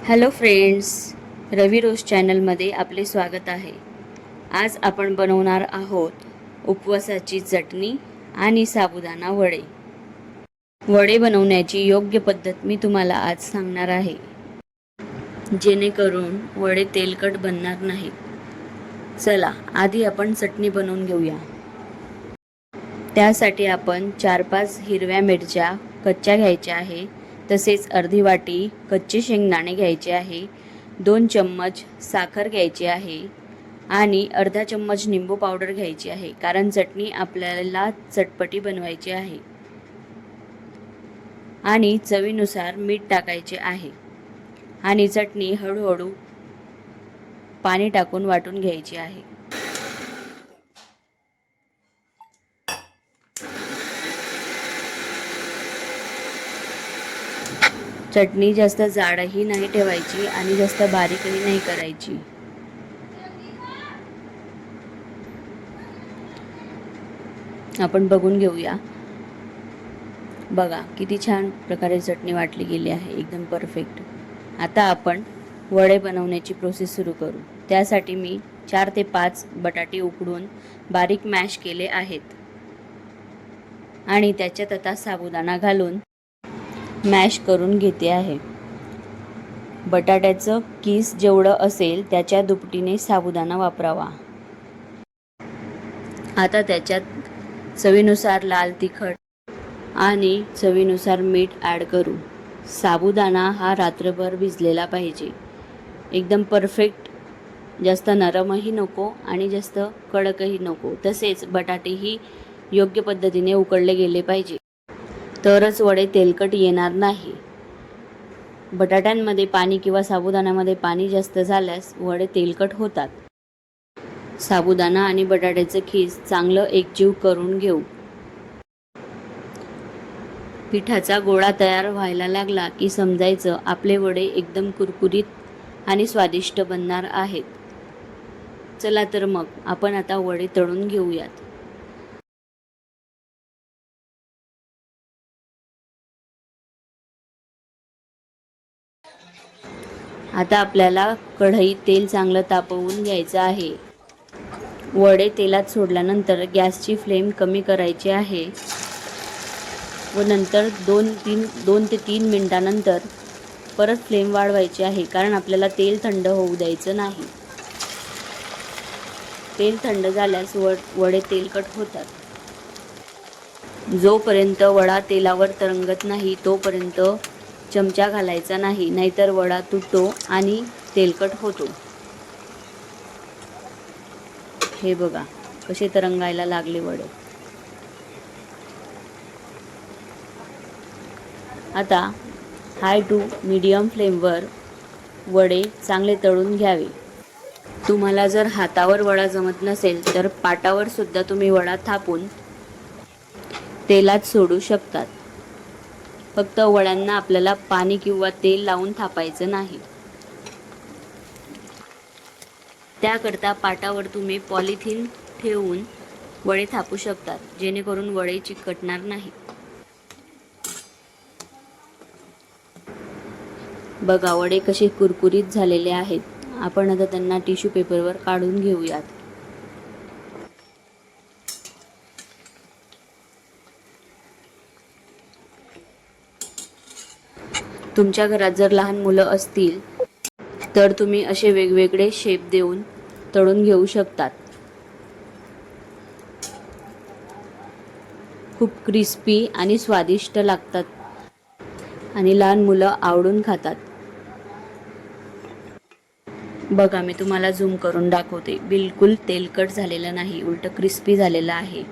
Hello friends, रवी रोज चॅनलमध्ये आपले स्वागत आहे. आज आपण बनवणार आहोत उपवासाची चटणी आणि साबुदाणा वडे. वडे बनवण्याची योग्य पद्धत मी तुम्हाला आज सांगणार आहे, जेणेकरून वडे तेलकट बनणार नाहीत. चला आधी आपण चटणी बनवून घेऊया. त्यासाठी आपण 4-5 हिरव्या मिरच्या कच्च्या घ्यायच्या आहे. तसेच अर्धी वाटी कच्चे शेंगदाणे घ्यायचे आहे. 2 चम्मच साखर घ्यायची आहे आणि अर्धा चम्मच निंबू पावडर घ्यायची आहे, कारण चटणी आपल्याला चटपटी बनवायची आहे. आणि चवीनुसार मीठ टाकायचे आहे आणि चटणी हळूहळू पाणी टाकून वाटून घ्यायची आहे. चटणी जास्त जाडही नाही ठेवायची आणि जास्त बारीकही नाही करायची. आपण बघून घेऊया. बघा किती छान प्रकारे चटणी वाटली गेली आहे, एकदम परफेक्ट. आता आपण वडे बनवण्याची प्रोसेस सुरू करू. त्यासाठी मी 4 ते 5 बटाटे उकडून बारीक मॅश केले आहेत आणि त्याच्यात आता साबुदाणा घालून मॅश करून घेते आहे. बटाट्याचं किस जेवढं असेल त्याच्या दुपटीने साबुदाणा वापरावा. आता त्याच्यात चवीनुसार लाल तिखट आणि चवीनुसार मीठ ॲड करू. साबुदाणा हा रात्रभर भिजलेला पाहिजे, एकदम परफेक्ट. जास्त नरमही नको आणि जास्त कडकही नको. तसेच बटाटेही योग्य पद्धतीने उकडले गेले पाहिजे, तरच वडे तेलकट येणार नाही. बटाट्यांमध्ये पाणी किंवा साबुदाण्यामध्ये पाणी जास्त झाल्यास वडे तेलकट होतात. साबुदाणा आणि बटाट्याचं खीस चांगलं एकजीव करून घेऊ. पिठाचा गोळा तयार व्हायला लागला की समजायचं आपले वडे एकदम कुरकुरीत आणि स्वादिष्ट बनणार आहेत. चला तर मग आपण आता वडे तळून घेऊयात. आता आपल्याला कढईत तेल चांगलं तापवून घ्यायचं आहे. वडे तेलात सोडल्यानंतर गॅसची फ्लेम कमी करायची आहे व नंतर 2 ते 3 मिनिटानंतर परत फ्लेम वाढवायची आहे, कारण आपल्याला तेल थंड होऊ द्यायचं नाही. तेल थंड झाल्यास वडे तेलकट होतात. जोपर्यंत वडा तेलावर तरंगत नाही तोपर्यंत चमचा घालायचा नाही, नाहीतर वडा तुटतो आणि तेलकट होतो. हे बघा कसे तरंगायला लागले वडे. आता हाय टू मीडियम फ्लेमवर वडे चांगले तळून घ्यावे. तुम्हाला जर हातावर वडा जमत नसेल तर पाटावर सुद्धा तुम्ही वडा थापून तेलात सोडू शकतात. फक्त वड्यांना आपल्याला पाणी किंवा तेल लावून थापायचं नाही. त्याकरता पाटावर तुम्ही पॉलिथिन ठेवून वडे थापू शकतात, जेणेकरून वडे चिकटणार नाही. बघा वडे कसे कुरकुरीत झालेले आहेत. आपण आता त्यांना टिश्यू पेपरवर काढून घेऊयात. तुमच्या घरात जर लहान मुलं असतील तर तुम्ही असे वेगवेगळे शेप देऊन तळून घेऊ शकतात. खूप क्रिस्पी आणि स्वादिष्ट लागतात आणि लहान मुलं आवडून खातात. बघा मी तुम्हाला झूम करून दाखवते. बिलकुल तेलकट झालेलं नाही, उलट क्रिस्पी झालेलं आहे.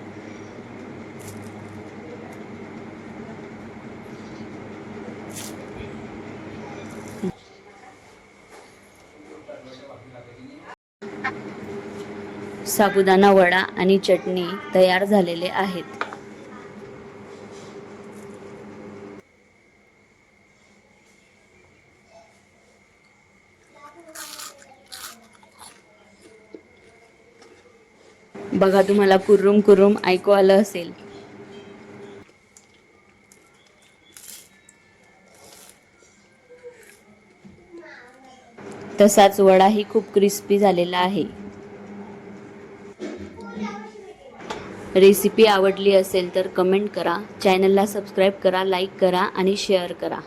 साबुदाणा वडा आणि चटणी तयार झालेले आहेत. बघा तुम्हाला कुर्रुम कुर्रुम ऐकू आलं असेल. तसाच वडाही खूप क्रिस्पी झालेला आहे. रेसिपी आवडली असेल तर कमेंट करा, चॅनलला सबस्क्राईब करा, लाईक करा आणि शेअर करा.